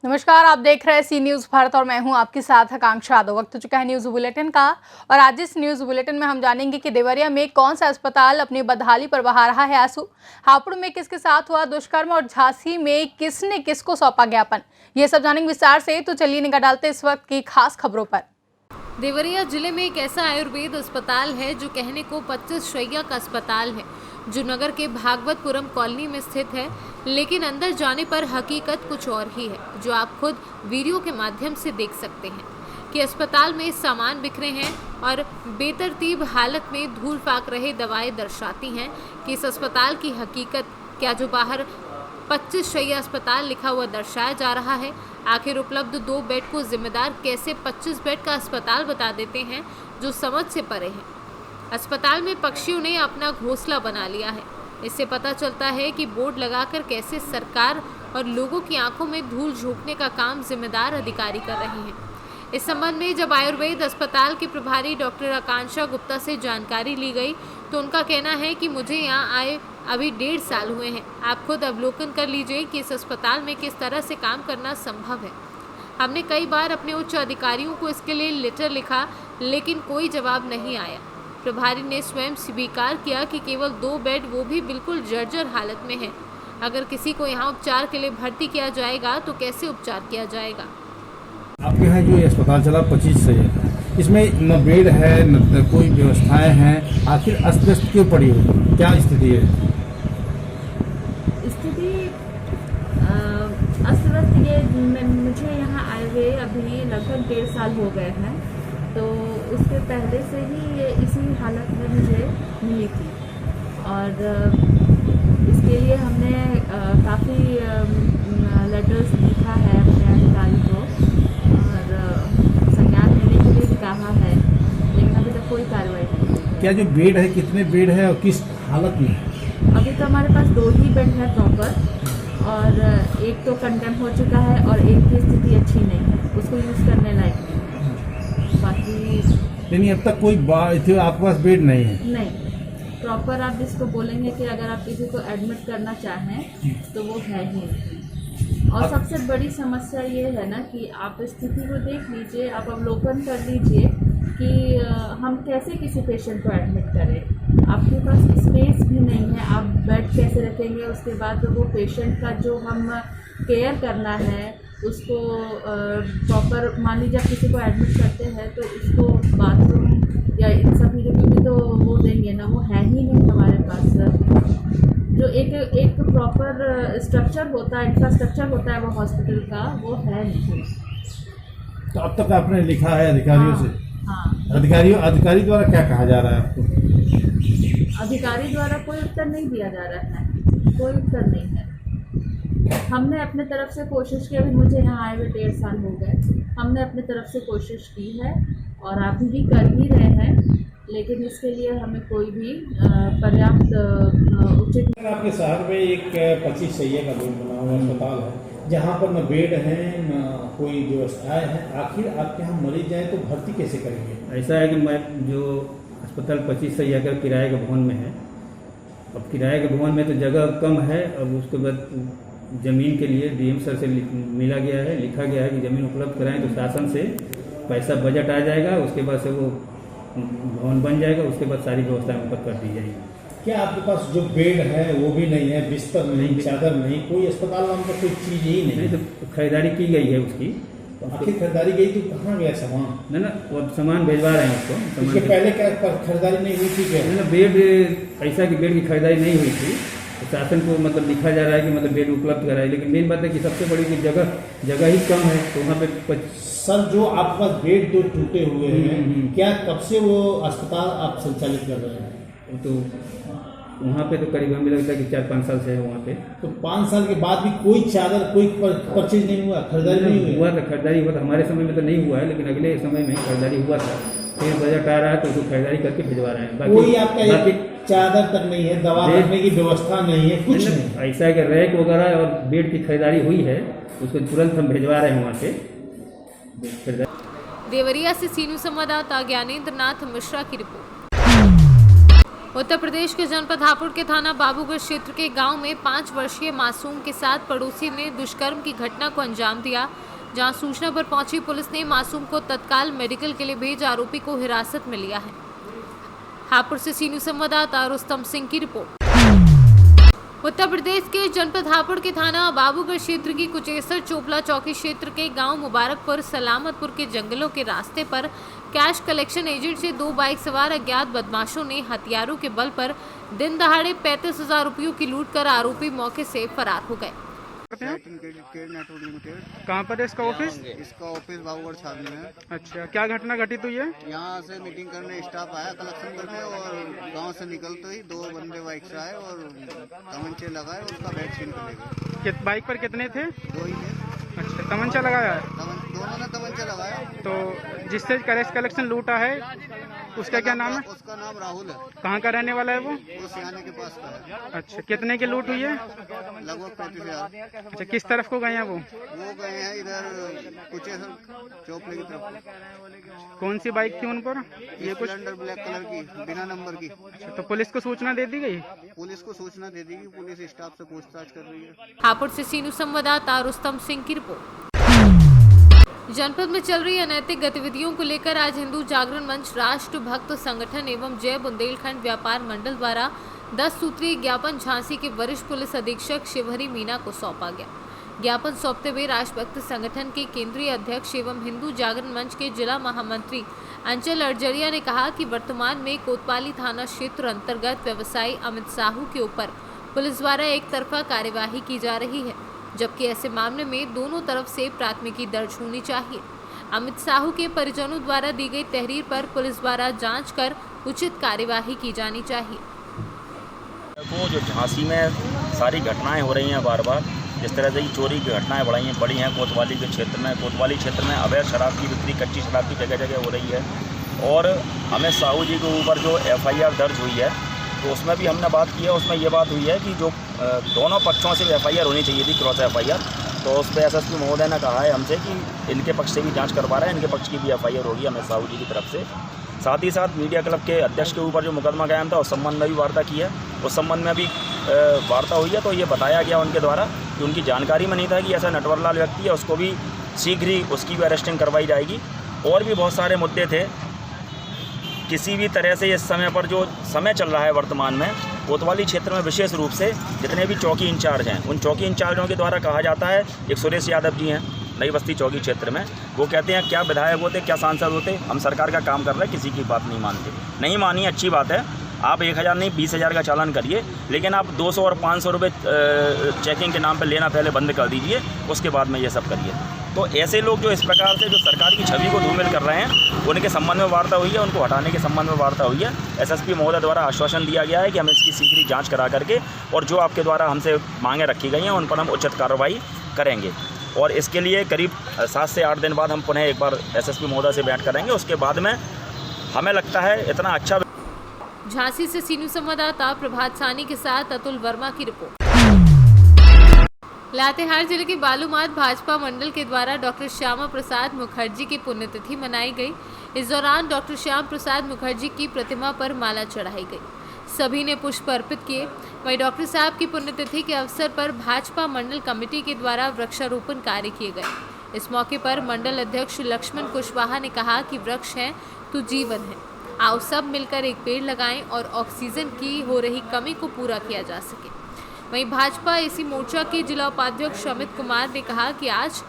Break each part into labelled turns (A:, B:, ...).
A: नमस्कार, आप देख रहे हैं सी न्यूज़ भारत और मैं हूं आपके साथ आकांक्षा यादव। वक्त हो चुका है न्यूज़ बुलेटिन का और आज इस न्यूज़ बुलेटिन में हम जानेंगे कि देवरिया में कौन सा अस्पताल अपनी बदहाली पर बहा रहा है आंसू, हापुड़ में किसके साथ हुआ दुष्कर्म और झांसी में किसने किसको सौंपा ज्ञापन। ये सब जानेंगे विस्तार से, तो चलिए निगाह डालते इस वक्त की खास खबरों पर।
B: देवरिया जिले में एक ऐसा आयुर्वेद अस्पताल है जो कहने को 25 शैय्या का अस्पताल है, जो नगर के भागवतपुरम कॉलोनी में स्थित है, लेकिन अंदर जाने पर हकीकत कुछ और ही है, जो आप खुद वीडियो के माध्यम से देख सकते हैं कि अस्पताल में सामान बिखरे हैं और बेतरतीब हालत में धूल फाक रहे दवाएं दर्शाती हैं कि इस अस्पताल की हकीकत क्या। जो बाहर 25 शैय्या अस्पताल लिखा हुआ दर्शाया जा रहा है, आखिर उपलब्ध 2 बेड को जिम्मेदार कैसे 25 बेड का अस्पताल बता देते हैं, जो समझ से परे है। अस्पताल में पक्षियों ने अपना घोंसला बना लिया है। इससे पता चलता है कि बोर्ड लगाकर कैसे सरकार और लोगों की आंखों में धूल झोंकने का काम जिम्मेदार अधिकारी कर रहे हैं। इस संबंध में जब आयुर्वेद अस्पताल के प्रभारी डॉक्टर आकांक्षा गुप्ता से जानकारी ली गई, तो उनका कहना है कि मुझे यहाँ आए अभी 1.5 साल हुए हैं। आप खुद अवलोकन कर लीजिए कि इस अस्पताल में किस तरह से काम करना संभव है। हमने कई बार अपने उच्च अधिकारियों को इसके लिए लेटर लिखा, लेकिन कोई जवाब नहीं आया। प्रभारी ने स्वयं स्वीकार किया कि केवल 2 बेड, वो भी बिल्कुल जर्जर हालत में है। अगर किसी को यहाँ उपचार के लिए भर्ती किया जाएगा तो कैसे उपचार किया जाएगा।
C: आपके यहाँ जो अस्पताल चला 25 शैय्या का, इसमें न बेड है न कोई व्यवस्थाएं हैं, आखिर अस्त व्यस्त क्यों पड़ी हुई, क्या स्थिति है?
D: स्थिति अस्त व्यस्त ये मुझे यहाँ आए हुए अभी लगभग 1.5 साल हो गए हैं, तो उसके पहले से ही ये इसी हालत में मुझे मिली थी और इसके लिए हमने काफ़ी लेटर्स लिखा है अपने अधिकारी को और संज्ञान लेने के लिए भी कहा है, लेकिन अभी तक कोई कार्रवाई नहीं।
C: क्या जो बेड है, कितने बेड है और किस हालत में है?
D: अभी तो हमारे पास 2 ही बेड है प्रॉपर और एक तो कंडेम हो चुका है और एक की स्थिति अच्छी नहीं है, उसको यूज़ करने लायक नहीं है। बाकी
C: नहीं, अब तक कोई आपके पास बेड नहीं है?
D: नहीं, प्रॉपर आप जिसको बोलेंगे कि अगर आप किसी को एडमिट करना चाहें तो वो है ही नहीं। और सबसे बड़ी समस्या ये है ना कि आप स्थिति को देख लीजिए, आप अवलोकन कर लीजिए कि हम कैसे किसी पेशेंट को एडमिट करें। आपके पास स्पेस भी नहीं है, आप बेड कैसे रखेंगे। उसके बाद वो पेशेंट का जो हम केयर करना है उसको प्रॉपर, मान लीजिए आप किसी को एडमिट करते हैं तो उसको बाथरूम या इन सब चीज़ों की भी तो वो देंगे ना, वो है ही नहीं हमारे पास। जो एक प्रॉपर स्ट्रक्चर होता है, इंफ्रास्ट्रक्चर होता है वो हॉस्पिटल का, वो है नहीं।
C: तो अब तक आपने लिखा है अधिकारियों से?
D: हाँ।
C: अधिकारी द्वारा क्या कहा जा रहा है आपको?
D: अधिकारी द्वारा कोई उत्तर नहीं दिया जा रहा है, कोई उत्तर नहीं है। हमने अपने तरफ से कोशिश की, अभी मुझे यहाँ आए हुए 1.5 साल हो गए, हमने अपने तरफ से कोशिश की है और अभी भी कर ही रहे हैं, लेकिन इसके लिए हमें कोई भी पर्याप्त उचित।
C: आपके शहर में एक 25 शैय्या का रूम बना हुआ अस्पताल है, जहाँ पर न बेड है न कोई व्यवस्थाएं है। आखिर आपके यहाँ मरीज जाए तो भर्ती कैसे करेंगे?
E: ऐसा है कि मैं जो अस्पताल 25 शैय्या का किराए के भवन में है, अब किराए के भवन में तो जगह कम है। अब उसके बाद ज़मीन के लिए डीएम सर से मिला गया है, लिखा गया है कि ज़मीन उपलब्ध कराएं तो शासन से पैसा बजट आ जाएगा, उसके बाद से वो भवन बन जाएगा, उसके बाद सारी व्यवस्थाएं ऊपर कर दी जाएगी।
C: क्या आपके पास जो बेड है वो भी नहीं है, बिस्तर नहीं, चादर नहीं, कोई अस्पताल नाम का कोई चीज़ ही नहीं?
E: तो खरीदारी की गई है उसकी।
C: तो आखिर खरीदारी गई तो कहाँ गया सामान?
E: ना वो सामान भेजवा रहे हैं उसको।
C: इसके पहले क्या खरीदारी नहीं हुई थी क्या?
E: ना बेड, ऐसा कि बेड की खरीदारी नहीं हुई थी, तो शासन को मतलब लिखा जा रहा है कि मतलब बेड उपलब्ध कराए, लेकिन मेन बात है कि सबसे बड़ी की जगह ही कम है, तो वहाँ पे
C: सर जो आपके पास बेड जो टूटे हुए हैं, क्या कब से वो अस्पताल आप संचालित कर रहे हैं?
E: तो वहाँ पे तो करीब हमें लगता है कि 4-5 साल से है वहाँ पे।
C: तो 5 साल के बाद भी कोई चादर, कोई परचेज नहीं हुआ, खरीदारी नहीं
E: हुआ था? खरीदारी हुआ था, हमारे समय में तो नहीं हुआ है, लेकिन अगले समय में खरीदारी हुआ था। फिर बजट आ रहा है तो उसको खरीदारी करके भिजवा रहे हैं।
C: कोई आपका चादर तक नहीं है, दवा रखने की व्यवस्था नहीं है, कुछ नहीं।
E: ऐसा है कि रैक वगैरह और बेड की खरीदारी हुई है, उसको तुरंत हम भिजवा रहे हैं वहाँ से।
B: देवरिया से सी न्यूज़ संवाददाता ज्ञानेंद्र नाथ मिश्रा की रिपोर्ट। उत्तर प्रदेश के जनपद हापुड़ के थाना बाबूगढ़ क्षेत्र के गांव में 5 वर्षीय मासूम के साथ पड़ोसी ने दुष्कर्म की घटना को अंजाम दिया। जहां सूचना पर पहुंची पुलिस ने मासूम को तत्काल मेडिकल के लिए भेज आरोपी को हिरासत में लिया है। हापुड़ से सी न्यूज़ संवाददाता रुस्तम सिंह की रिपोर्ट। उत्तर प्रदेश के जनपद हापुड़ के थाना बाबूगढ़ क्षेत्र की कुचेसर चोपला चौकी क्षेत्र के गांव मुबारकपुर सलामतपुर के जंगलों के रास्ते पर कैश कलेक्शन एजेंट से 2 बाइक सवार अज्ञात बदमाशों ने हथियारों के बल पर दिन दहाड़े 35,000 रुपयों की लूट कर आरोपी मौके से फरार हो गए।
F: Network limited.
G: कहाँ पर है इसका ऑफिस?
F: इसका ऑफिस बाबूगढ़ छावनी में।
G: अच्छा, क्या घटना घटित हुई है?
F: यहाँ से मीटिंग करने स्टाफ आया कलेक्शन करने, और गांव से निकलते ही 2 बंदे बाइक से आए और तमंचे लगाए, उसका बैग छीन कर ले गए।
G: बाइक पर कितने थे?
F: 2 ही थे।
G: अच्छा, तमंचा लगाया है?
F: दोनों ने तमंचा लगाया।
G: तो जिससे कैश कलेक्शन लूटा है उसका क्या नाम है?
F: उसका नाम राहुल है।
G: कहाँ का रहने वाला है वो?
F: सियाने के पास का है।
G: अच्छा, कितने की लूट हुई है?
F: लगभग 35,000।
G: अच्छा, किस तरफ को गए हैं वो?
F: गए हैं इधर कुचेसर चौपले की तरफ।
G: कौन सी बाइक थी उन पर? ये कुछ
F: स्प्लेंडर ब्लैक कलर की, बिना नंबर की।
G: अच्छा, तो पुलिस को सूचना दे दी गई?
F: पुलिस को सूचना दे दी गई, पुलिस स्टाफ से पूछताछ कर रही है।
B: हापुड़ से सी न्यूज़ संवाददाता रुस्तम सिंह की रिपोर्ट। जनपद में चल रही अनैतिक गतिविधियों को लेकर आज हिंदू जागरण मंच राष्ट्र भक्त संगठन एवं जय बुंदेलखंड व्यापार मंडल द्वारा 10 सूत्रीय ज्ञापन झांसी के वरिष्ठ पुलिस अधीक्षक शिवहरी मीना को सौंपा गया। ज्ञापन सौंपते हुए राष्ट्रभक्त संगठन के केंद्रीय अध्यक्ष एवं हिंदू जागरण मंच के जिला महामंत्री अंचल अड़जरिया ने कहा कि वर्तमान में कोतवाली थाना क्षेत्र अंतर्गत व्यवसायी अमित साहू के ऊपर पुलिस द्वारा एक तरफा कार्यवाही की जा रही है, जबकि ऐसे मामले में दोनों तरफ से प्राथमिकी दर्ज होनी चाहिए। अमित साहू के परिजनों द्वारा दी गई तहरीर पर पुलिस द्वारा जांच कर उचित कार्यवाही की जानी चाहिए।
H: वो जो झांसी में सारी घटनाएं हो रही हैं बार बार, जिस तरह से चोरी की घटनाएं बढ़ी हैं कोतवाली के क्षेत्र में। कोतवाली क्षेत्र में अवैध शराब की बिक्री, कच्ची शराब की जगह जगह हो रही है। और अमित साहू जी के ऊपर जो FIR दर्ज हुई है, तो उसमें भी हमने बात की है। उसमें ये बात हुई है कि जो दोनों पक्षों से FIR होनी चाहिए थी, क्रॉस FIR। तो उस पर SSP महोदय ने कहा है हमसे कि इनके पक्ष से भी जांच करवा रहे हैं, इनके पक्ष की भी FIR होगी अमित साहू जी की तरफ से। साथ ही साथ मीडिया क्लब के अध्यक्ष के ऊपर जो मुकदमा कायम था, उस संबंध में भी वार्ता की है। उस संबंध में भी वार्ता हुई है। तो ये बताया गया उनके द्वारा कि उनकी जानकारी में नहीं था कि ऐसा नटवरलाल व्यक्ति है, उसको भी शीघ्र ही उसकी भी अरेस्टिंग करवाई जाएगी। और भी बहुत सारे मुद्दे थे। किसी भी तरह से इस समय पर जो समय चल रहा है वर्तमान में कोतवाली क्षेत्र में, विशेष रूप से जितने भी चौकी इंचार्ज हैं, उन चौकी इंचार्जों के द्वारा कहा जाता है, एक सुरेश यादव जी हैं नई बस्ती चौकी क्षेत्र में, वो कहते हैं क्या विधायक होते, क्या सांसद होते, हम सरकार का काम कर रहे हैं, किसी की बात नहीं मानते। नहीं मानिए, अच्छी बात है, आप 1,000 नहीं 20,000 का चालान करिए, लेकिन आप 200 और 500 रुपये चेकिंग के नाम पर लेना पहले बंद कर दीजिए, उसके बाद में ये सब करिए। तो ऐसे लोग जो इस प्रकार से जो सरकार की छवि को धूमिल कर रहे हैं, उनके संबंध में वार्ता हुई है, उनको हटाने के संबंध में वार्ता हुई है। SSP महोदय द्वारा आश्वासन दिया गया है कि हम इसकी शीघ्र जांच करा करके और जो आपके द्वारा हमसे मांगे रखी गई हैं उन पर हम उचित कार्रवाई करेंगे। और इसके लिए करीब 7 से 8 दिन बाद हम पुनः एक बार SSP महोदय से भेंट करेंगे। उसके बाद में हमें लगता है इतना अच्छा।
B: झांसी से सी न्यूज़ संवाददाता प्रभात सानी के साथ अतुल वर्मा की रिपोर्ट। लातेहार जिले के बालूमाथ भाजपा मंडल के द्वारा डॉक्टर श्यामा प्रसाद मुखर्जी की पुण्यतिथि मनाई गई। इस दौरान डॉक्टर श्याम प्रसाद मुखर्जी की प्रतिमा पर माला चढ़ाई गई, सभी ने पुष्प अर्पित किए। वहीं डॉक्टर साहब की पुण्यतिथि के अवसर पर भाजपा मंडल कमेटी के द्वारा वृक्षारोपण कार्य किए गए। इस मौके पर मंडल अध्यक्ष लक्ष्मण कुशवाहा ने कहा कि वृक्ष है तो जीवन है, आओ सब मिलकर एक पेड़ लगाएं और ऑक्सीजन की हो रही कमी को पूरा किया जा सके। वहीं भाजपा एसी मोर्चा के जिला उपाध्यक्ष अमित कुमार ने कहा कि आज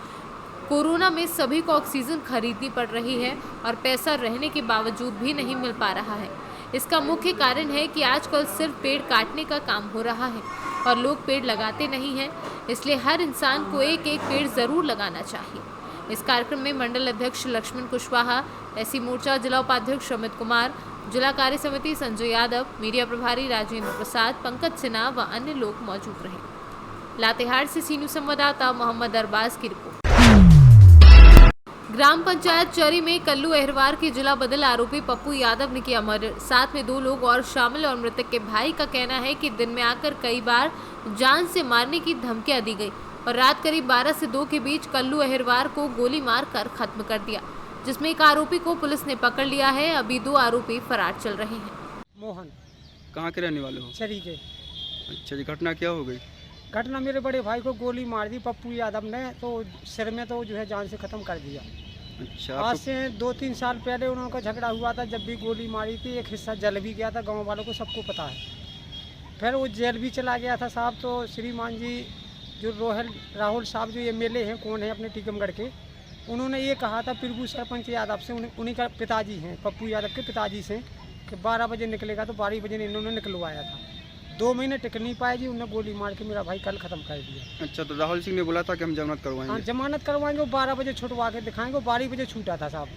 B: कोरोना में सभी को ऑक्सीजन खरीदनी पड़ रही है और पैसा रहने के बावजूद भी नहीं मिल पा रहा है। इसका मुख्य कारण है कि आजकल सिर्फ पेड़ काटने का काम हो रहा है और लोग पेड़ लगाते नहीं हैं, इसलिए हर इंसान को एक एक पेड़ ज़रूर लगाना चाहिए। इस कार्यक्रम में मंडल अध्यक्ष लक्ष्मण कुशवाहा, एसी मोर्चा जिला उपाध्यक्ष अमित कुमार, जिला कार्य समिति संजय यादव, मीडिया प्रभारी राजेंद्र प्रसाद, पंकज सिन्हा व अन्य लोग मौजूद रहे। लातेहार से सी न्यूज़ संवाददाता मोहम्मद अरबाज की रिपोर्ट। ग्राम पंचायत चरी में कल्लू अहरवार के जिला बदल आरोपी पप्पू यादव ने किया मर्डर, साथ में 2 लोग और शामिल। और मृतक के भाई का कहना है कि दिन में आकर कई बार जान से मारने की धमकियां दी गई और रात करीब 12 से 2 के बीच कल्लू अहरवार को गोली मारकर खत्म कर दिया, जिसमें एक आरोपी को पुलिस ने पकड़ लिया है। अभी 2 आरोपी फरार चल रहे हैं।
I: मोहन कहाँ के रहने वाले हो?
J: चरी के।
I: अच्छा जी, घटना क्या हो गई?
J: घटना मेरे बड़े भाई को गोली मार दी पप्पू यादव ने, तो सिर में तो जो है जान से ख़त्म कर दिया।
I: अच्छा,
J: आज से 2-3 साल पहले उनका झगड़ा हुआ था, जब भी गोली मारी थी एक हिस्सा जल भी गया था, गांव वालों को सबको पता है। फिर वो जेल भी चला गया था साहब। तो श्रीमान जी जो राहुल साहब जो एमएलए हैं, कौन है अपने टीकमगढ़ के, उन्होंने ये कहा था प्रभु सरपंच यादव से, उन्हीं का पिताजी हैं पप्पू यादव के पिताजी से, कि 12 बजे निकलेगा, तो 12 बजे इन्होंने निकलवाया था। 2 महीने टिक नहीं पाए जी, उन्होंने गोली मार के मेरा भाई कल ख़त्म कर दिया।
I: अच्छा, तो राहुल सिंह ने बोला था कि हम जमानत
J: हाँ,
I: करवाएंगे।
J: जमानत करवाएंगे, वो 12 बजे छुटवा के दिखाएंगे, वो 12 बजे छूटा था साहब।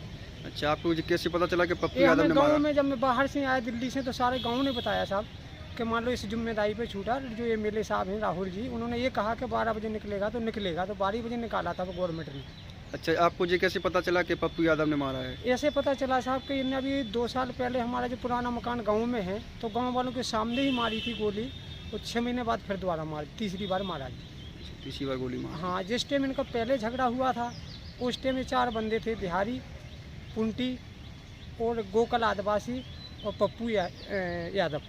I: अच्छा, आपको मुझे कैसे पता चला कि पप्पू
J: ये
I: यादव
J: हमें
I: ने
J: गाँव
I: मारा?
J: में जब मैं बाहर से आया दिल्ली से, तो सारे गाँव ने बताया साहब कि मान लो इस जिम्मेदारी पे छूटा। जो एमएलए साहब हैं राहुल जी, उन्होंने ये कहा कि 12 बजे निकलेगा, तो निकलेगा, तो 12 बजे निकाला था वो गवर्नमेंट ने।
I: अच्छा, आपको ये कैसे पता चला कि पप्पू यादव ने मारा है?
J: ऐसे पता चला साहब कि इन्हें अभी 2 साल पहले हमारा जो पुराना मकान गाँव में है, तो गाँव वालों के सामने ही मारी थी गोली, और 6 महीने बाद फिर दोबारा मार, तीसरी बार मारा जी।
I: तीसरी बार गोली मारा?
J: हाँ, जिस टाइम इनका पहले झगड़ा हुआ था उस टाइम में 4 बंदे थे, बिहारी, पुंटी और गोकल आदिवासी और पप्पू यादव।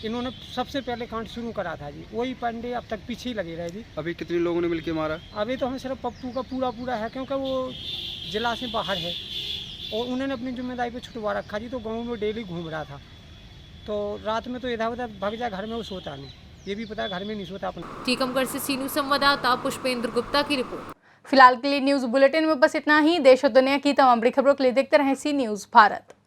J: इन्होंने सबसे पहले कांड शुरू करा था जी। वही पंडे अब तक पीछे ही लगे रहे जी।
I: अभी कितने लोगों ने मिलकर मारा?
J: अभी तो हमें सिर्फ पप्पू का पूरा है, क्योंकि वो जिला से बाहर है और उन्होंने अपनी जिम्मेदारी पे छुटवा रखा जी। तो गाँव में डेली घूम रहा था, तो रात में तो इधर उधर भाग जाए, घर में वो सोता नहीं, ये भी पता है घर में नहीं सोता अपना।
B: टीकमगढ़ से सीनू संवाददाता पुष्पेंद्र गुप्ता की रिपोर्ट।
A: फिलहाल के लिए न्यूज बुलेटिन में बस इतना ही। देश और दुनिया की तमाम बड़ी खबरों के लिए देखते रहें सी न्यूज भारत।